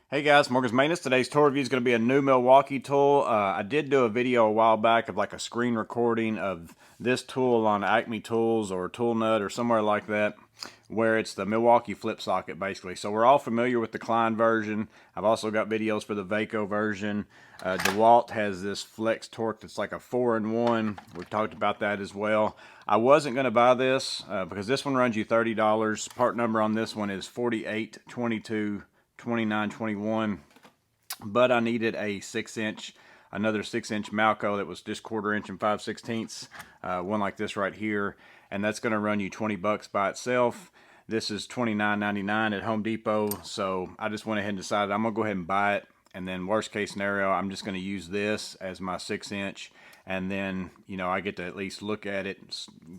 Hey guys, Morgan's Maintenance. Today's tool review is going to be a new Milwaukee tool. I did do a video a while back of like a screen recording of this tool on Acme Tools or Tool Nut or somewhere like that, where it's the Milwaukee flip socket basically. So we're all familiar with the Klein version. I've also got videos for the Vaco version. Dewalt has this flex torque that's like a 4-in-1. We've talked about that as well. I wasn't going to buy this because this one runs you $30. Part number on this one is 4822. 2921, but I needed a 6-inch, another 6-inch Malco that was just 1/4 inch and 5/16, one like this right here, and that's going to run you $20 by itself. This is $29.99 at Home Depot, so I just went ahead and decided I'm gonna go ahead and buy it, and then worst case scenario, I'm just going to use this as my 6-inch, and then I get to at least look at it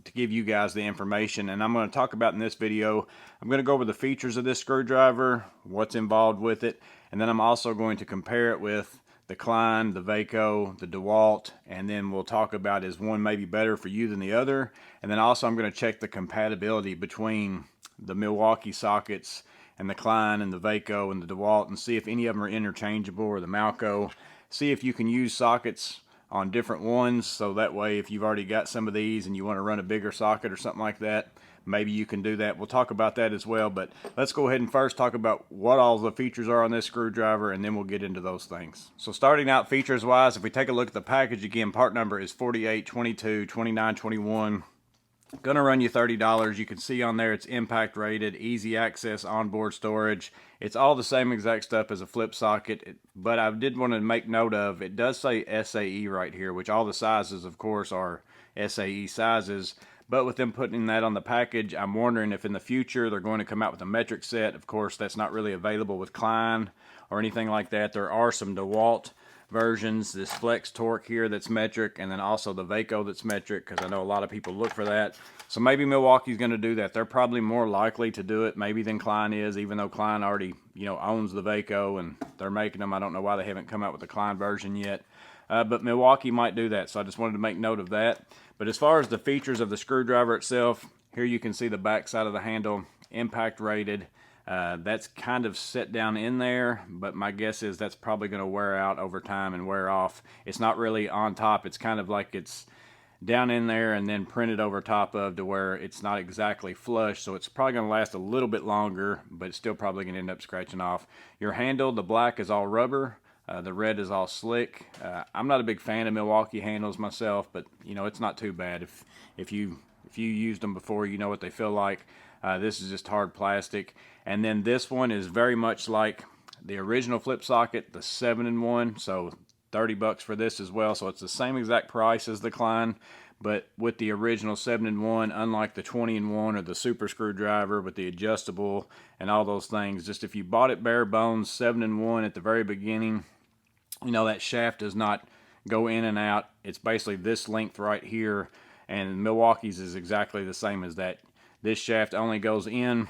to give you guys the information. And I'm going to talk about in this video, I'm going to go over the features of this screwdriver, what's involved with it, and then I'm also going to compare it with the Klein, the Vaco, the Dewalt, and then we'll talk about is one maybe better for you than the other. And then also I'm going to check the compatibility between the Milwaukee sockets and the Klein and the Vaco and the Dewalt, and see if any of them are interchangeable, or the Malco. See if you can use sockets on different ones, so that way if you've already got some of these and you want to run a bigger socket or something like that, maybe you can do that. We'll talk about that as well, but let's go ahead and first talk about what all the features are on this screwdriver, and then we'll get into those things. So starting out features wise, if we take a look at the package again, part number is 4822 2921. Gonna run you $30. You can see on there it's impact rated, easy access onboard storage. It's all the same exact stuff as a flip socket, but I did want to make note of, it does say SAE right here, which all the sizes of course are SAE sizes, but with them putting that on the package, I'm wondering if in the future they're going to come out with a metric set. Of course, that's not really available with Klein or anything like that. There are some DeWalt versions, this flex torque here that's metric, and then also the Vaco that's metric, because I know a lot of people look for that. So maybe Milwaukee's going to do that. They're probably more likely to do it maybe than Klein is, even though Klein already owns the Vaco and they're making them. I don't know why they haven't come out with the Klein version yet, but Milwaukee might do that, so I just wanted to make note of that. But as far as the features of the screwdriver itself, here you can see the back side of the handle, impact rated. That's kind of set down in there, but my guess is that's probably going to wear out over time and wear off. It's not really on top. It's kind of like it's down in there and then printed over top of, to where it's not exactly flush, so it's probably going to last a little bit longer, but it's still probably going to end up scratching off. Your handle, the black is all rubber. The red is all slick. I'm not a big fan of Milwaukee handles myself, but it's not too bad. If you used them before, you know what they feel like. This is just hard plastic. And then this one is very much like the original flip socket, the 7-in-1, so $30 for this as well. So it's the same exact price as the Klein, but with the original 7-in-1, unlike the 20-in-1 or the super screwdriver with the adjustable and all those things. Just if you bought it bare bones 7-in-1 at the very beginning, that shaft does not go in and out. It's basically this length right here, and Milwaukee's is exactly the same as that. This shaft only goes in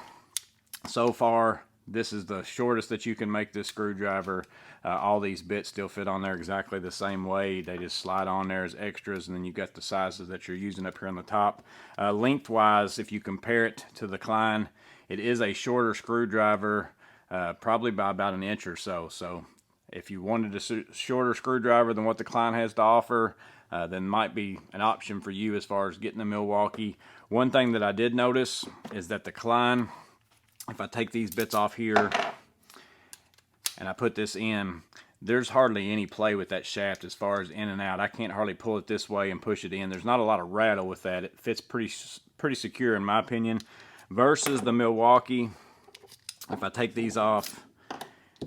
so far. This is the shortest that you can make this screwdriver. All these bits still fit on there exactly the same way. They just slide on there as extras, and then you got the sizes that you're using up here on the top. Lengthwise, if you compare it to the Klein, it is a shorter screwdriver, probably by about an inch or so. So if you wanted a shorter screwdriver than what the Klein has to offer, then might be an option for you as far as getting the Milwaukee. One thing that I did notice is that the Klein, if I take these bits off here and I put this in, there's hardly any play with that shaft as far as in and out. I can't hardly pull it this way and push it in. There's not a lot of rattle with that. It fits pretty secure in my opinion, versus the Milwaukee. If I take these off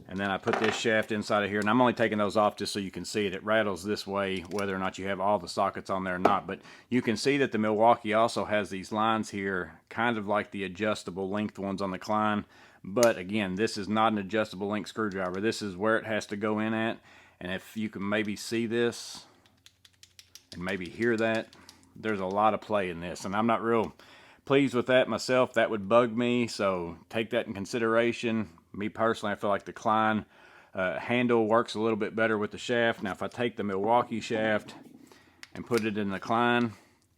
and then I put this shaft inside of here, and I'm only taking those off just so you can see it. It rattles this way whether or not you have all the sockets on there or not. But you can see that the Milwaukee also has these lines here, kind of like the adjustable length ones on the Klein. But again, this is not an adjustable length screwdriver. This is where it has to go in at. And if you can maybe see this and maybe hear that, there's a lot of play in this. And I'm not real pleased with that myself. That would bug me, so take that in consideration. Me personally, I feel like the Klein handle works a little bit better with the shaft. Now if I take the Milwaukee shaft and put it in the Klein,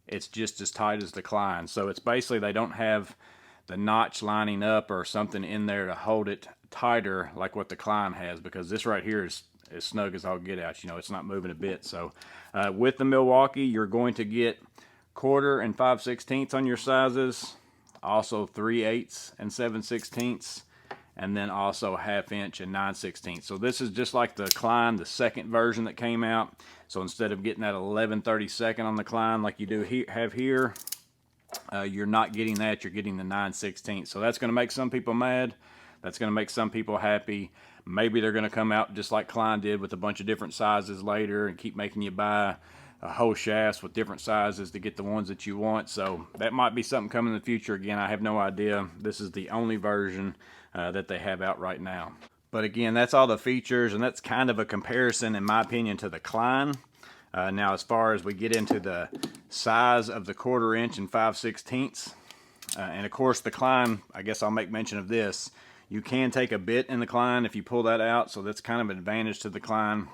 it's just as tight as the Klein. So it's basically, they don't have the notch lining up or something in there to hold it tighter like what the Klein has, because this right here is as snug as I'll get out. You know, it's not moving a bit. So with the Milwaukee, you're going to get 1/4 and 5/16 on your sizes, also 3/8 and 7/16, and then also 1/2 inch and 9/16. So this is just like the Klein, the second version that came out. So instead of getting that 11/32 on the Klein like you do have here, you're not getting that, you're getting the 9/16. So that's going to make some people mad. That's going to make some people happy. Maybe they're going to come out just like Klein did with a bunch of different sizes later and keep making you buy a whole shafts with different sizes to get the ones that you want. So that might be something coming in the future. Again, I have no idea. This is the only version that they have out right now. But again, that's all the features, and that's kind of a comparison, in my opinion, to the Klein. Now, as far as we get into the size of the 1/4 inch and 5/16, and of course the Klein, I guess I'll make mention of this. You can take a bit in the Klein if you pull that out, so that's kind of an advantage to the Klein,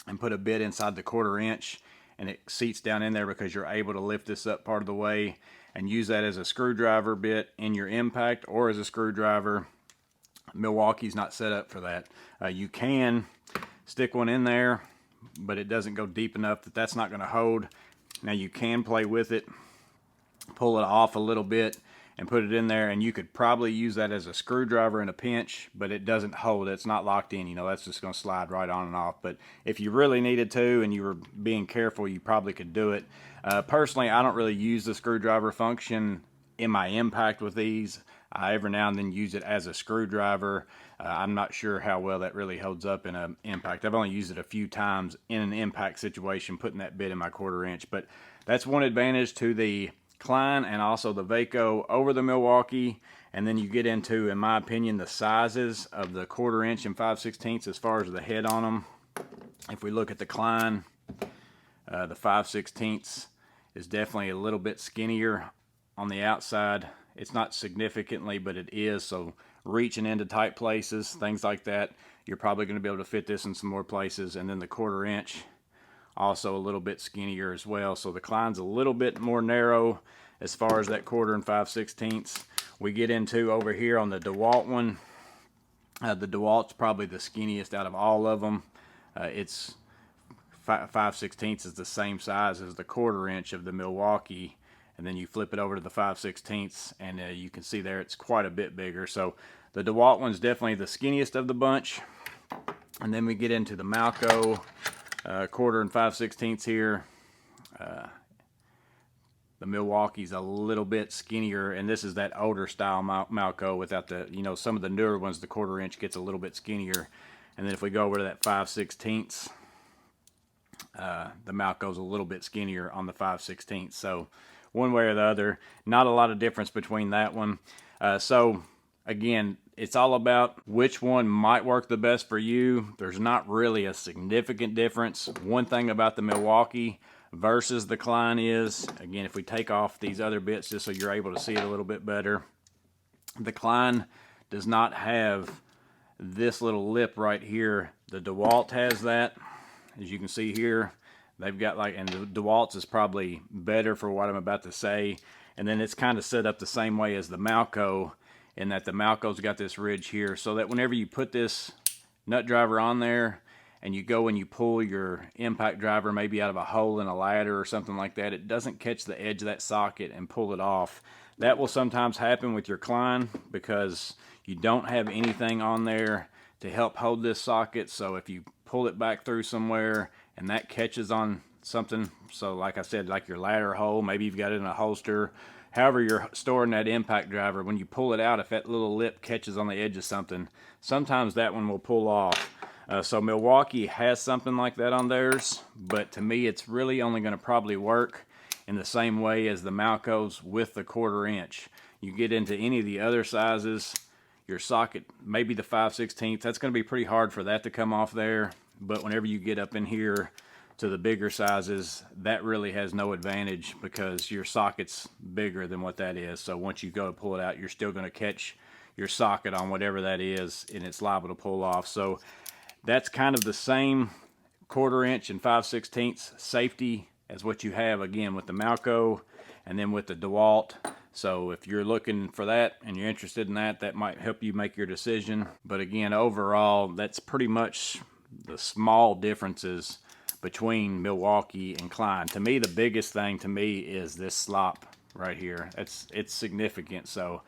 and put a bit inside the 1/4 inch, and it seats down in there because you're able to lift this up part of the way and use that as a screwdriver bit in your impact or as a screwdriver. Milwaukee's not set up for that. You can stick one in there, but it doesn't go deep enough that that's not going to hold. Now you can play with it, pull it off a little bit and put it in there, and you could probably use that as a screwdriver in a pinch, but it doesn't hold. It's not locked in, you know, that's just going to slide right on and off. But if you really needed to and you were being careful, you probably could do it. Personally, I don't really use the screwdriver function in my impact with these. I every now and then use it as a screwdriver. I'm not sure how well that really holds up in an impact. I've only used it a few times in an impact situation, putting that bit in my 1/4 inch. But that's one advantage to the Klein and also the Vaco over the Milwaukee. And then you get into, in my opinion, the sizes of the 1/4 inch and 5/16 as far as the head on them. If we look at the Klein, the 5/16 is definitely a little bit skinnier on the outside. It's not significantly, but it is. So reaching into tight places, things like that, you're probably going to be able to fit this in some more places. And then the 1/4 inch, also a little bit skinnier as well. So the Klein's a little bit more narrow as far as that 1/4 and 5/16. We get into over here on the Dewalt one. The Dewalt's probably the skinniest out of all of them. It's 5/16 is the same size as the 1/4 inch of the Milwaukee. And then you flip it over to the 5/16, and you can see there it's quite a bit bigger. So the Dewalt one's definitely the skinniest of the bunch. And then we get into the Malco 1/4 and 5/16 here. The Milwaukee's a little bit skinnier, and this is that older style Malco without the, you know, some of the newer ones, the 1/4 inch gets a little bit skinnier. And then if we go over to that 5/16, the Malco's a little bit skinnier on the 5/16. So one way or the other, not a lot of difference between that one. So again, it's all about which one might work the best for you. There's not really a significant difference. One thing about the Milwaukee versus the Klein is, again, if we take off these other bits just so you're able to see it a little bit better, the Klein does not have this little lip right here. The Dewalt has that, as you can see here. They've got like, and the Dewalt's is probably better for what I'm about to say. And then it's kind of set up the same way as the Malco, in that the Malco's got this ridge here, so that whenever you put this nut driver on there and you go and you pull your impact driver maybe out of a hole in a ladder or something like that, it doesn't catch the edge of that socket and pull it off. That will sometimes happen with your Klein because you don't have anything on there to help hold this socket. So if you pull it back through somewhere and that catches on something, so like I said, like your ladder hole, maybe you've got it in a holster, however you're storing that impact driver, when you pull it out, if that little lip catches on the edge of something, sometimes that one will pull off. So Milwaukee has something like that on theirs, but to me it's really only going to probably work in the same way as the Malco's with the 1/4 inch. You get into any of the other sizes, your socket, maybe the 5/16, that's going to be pretty hard for that to come off there. But whenever you get up in here to the bigger sizes, that really has no advantage because your socket's bigger than what that is. So once you go to pull it out, you're still going to catch your socket on whatever that is, and it's liable to pull off. So that's kind of the same 1/4 inch and 5/16 safety as what you have, again, with the Malco and then with the Dewalt. So if you're looking for that and you're interested in that, that might help you make your decision. But again, overall, that's pretty much the small differences between Milwaukee and Klein. To me, the biggest thing to me is this slop right here. It's significant. So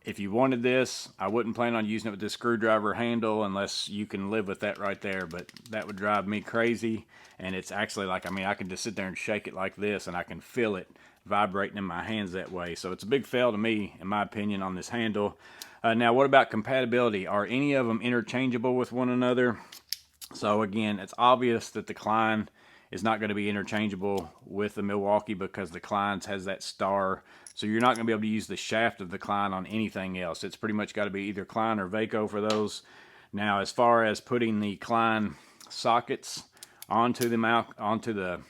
if you wanted this, I wouldn't plan on using it with this screwdriver handle unless you can live with that right there, but that would drive me crazy. And it's actually like, I mean, I can just sit there and shake it like this and I can feel it vibrating in my hands that way. So it's a big fail to me, in my opinion, on this handle. Now, what about compatibility? Are any of them interchangeable with one another? So again, it's obvious that the Klein is not going to be interchangeable with the Milwaukee because the Klein's has that star. So you're not going to be able to use the shaft of the Klein on anything else. It's pretty much got to be either Klein or Vaco for those. Now, as far as putting the Klein sockets onto the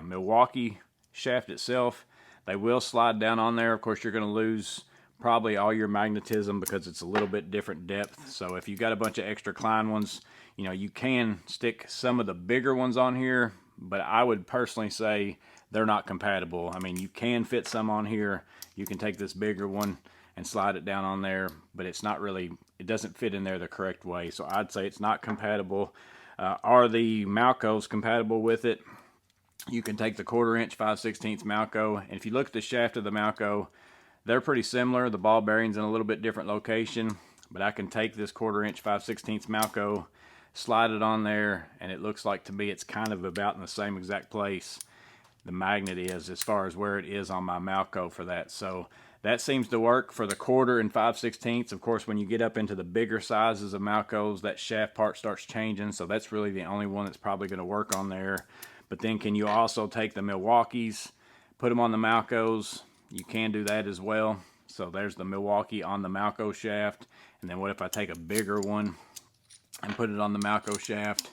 Milwaukee shaft itself, they will slide down on there. Of course, you're going to lose probably all your magnetism because it's a little bit different depth. So if you've got a bunch of extra Klein ones, you know, you can stick some of the bigger ones on here, but I would personally say they're not compatible. I mean, you can fit some on here. You can take this bigger one and slide it down on there, but it's not really, it doesn't fit in there the correct way. So I'd say it's not compatible. Are the Malcos compatible with it? You can take the 1/4 inch 5/16 Malco, and if you look at the shaft of the Malco, they're pretty similar. The ball bearing's in a little bit different location, but I can take this 1/4 inch 5/16 Malco, slide it on there, and it looks like to me it's kind of about in the same exact place the magnet is as far as where it is on my Malco for that. So that seems to work for the 1/4 and 5/16. Of course, when you get up into the bigger sizes of Malcos, that shaft part starts changing, so that's really the only one that's probably going to work on there. But then can you also take the Milwaukees, put them on the Malcos? You can do that as well. So there's the Milwaukee on the Malco shaft. And then what if I take a bigger one and put it on the Malco shaft?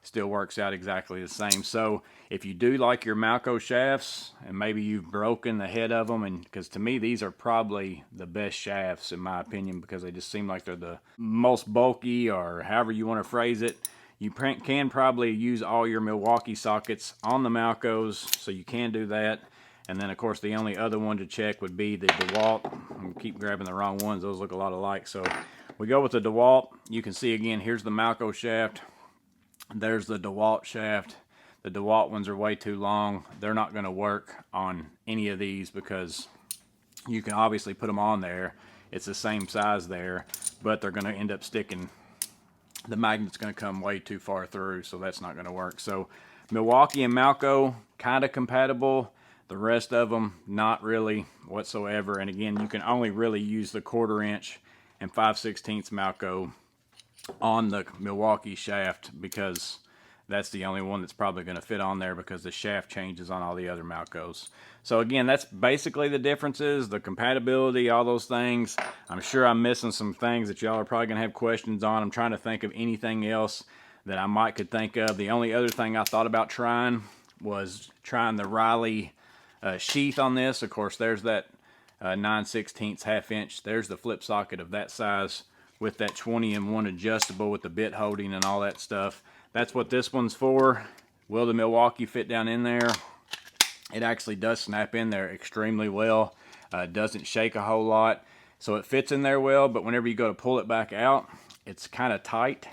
Still works out exactly the same. So if you do like your Malco shafts, and maybe you've broken the head of them, and because to me these are probably the best shafts in my opinion, because they just seem like they're the most bulky, or however you want to phrase it. You can probably use all your Milwaukee sockets on the Malcos, so you can do that. And then, of course, the only other one to check would be the Dewalt. I keep grabbing the wrong ones. Those look a lot alike. So we go with the Dewalt. You can see, again, here's the Malco shaft. There's the Dewalt shaft. The Dewalt ones are way too long. They're not going to work on any of these because you can obviously put them on there. It's the same size there, but they're going to end up sticking. The magnet's going to come way too far through, so that's not going to work. So Milwaukee and Malco, kind of compatible. The rest of them, not really whatsoever. And again, you can only really use the 1/4 inch and 5/16 Malco on the Milwaukee shaft because that's the only one that's probably going to fit on there because the shaft changes on all the other Malcos. So again, that's basically the differences, the compatibility, all those things. I'm sure I'm missing some things that y'all are probably going to have questions on. I'm trying to think of anything else that I might could think of. The only other thing I thought about trying was trying the Riley sheath on this. Of course, there's that 9/16 1/2 inch. There's the flip socket of that size with that 20-in-1 adjustable with the bit holding and all that stuff. That's what this one's for. Will the Milwaukee fit down in there? It actually does snap in there extremely well. Doesn't shake a whole lot. So it fits in there well, but whenever you go to pull it back out, it's kind of tight.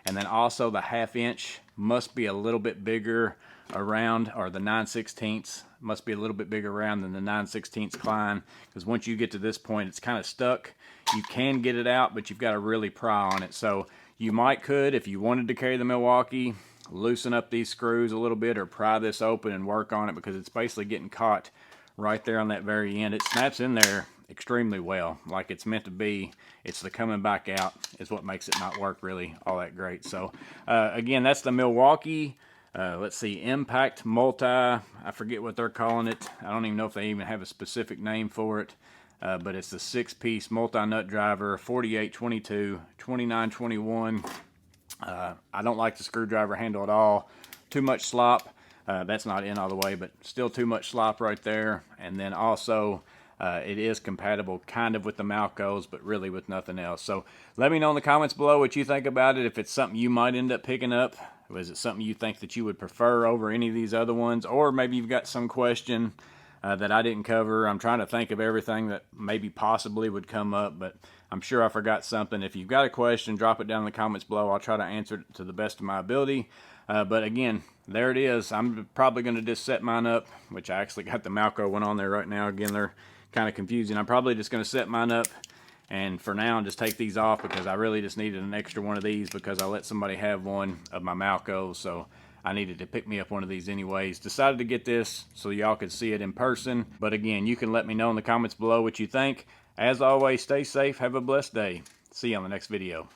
And then also the 1/2 inch must be a little bit bigger around, or the 9/16 must be a little bit bigger around than the 9/16 Klein, because once you get to this point, it's kind of stuck. You can get it out, but you've got to really pry on it. So you could, if you wanted to carry the Milwaukee, loosen up these screws a little bit or pry this open and work on it, because it's basically getting caught right there on that very end. It snaps in there extremely well, like it's meant to be. It's the coming back out is what makes it not work really all that great. So again, that's the Milwaukee. Let's see, Impact Multi. I forget what they're calling it. I don't even know if they even have a specific name for it. But it's the 6-piece multi-nut driver, 4822, 2921. I don't like the screwdriver handle at all. Too much slop. That's not in all the way, but still too much slop right there. And then also, it is compatible kind of with the Malcos, but really with nothing else. So let me know in the comments below what you think about it. If it's something you might end up picking up. Was it something you think that you would prefer over any of these other ones? Or maybe you've got some question that I didn't cover. I'm trying to think of everything that maybe possibly would come up, but I'm sure I forgot something. If you've got a question, drop it down in the comments below. I'll try to answer it to the best of my ability. But again, there it is. I'm probably going to just set mine up, which I actually got the Malco one on there right now. Again, they're kind of confusing. I'm probably just going to set mine up, and for now, just take these off because I really just needed an extra one of these because I let somebody have one of my Malcos, so I needed to pick me up one of these anyways. Decided to get this so y'all could see it in person. But again, you can let me know in the comments below what you think. As always, stay safe. Have a blessed day. See you on the next video.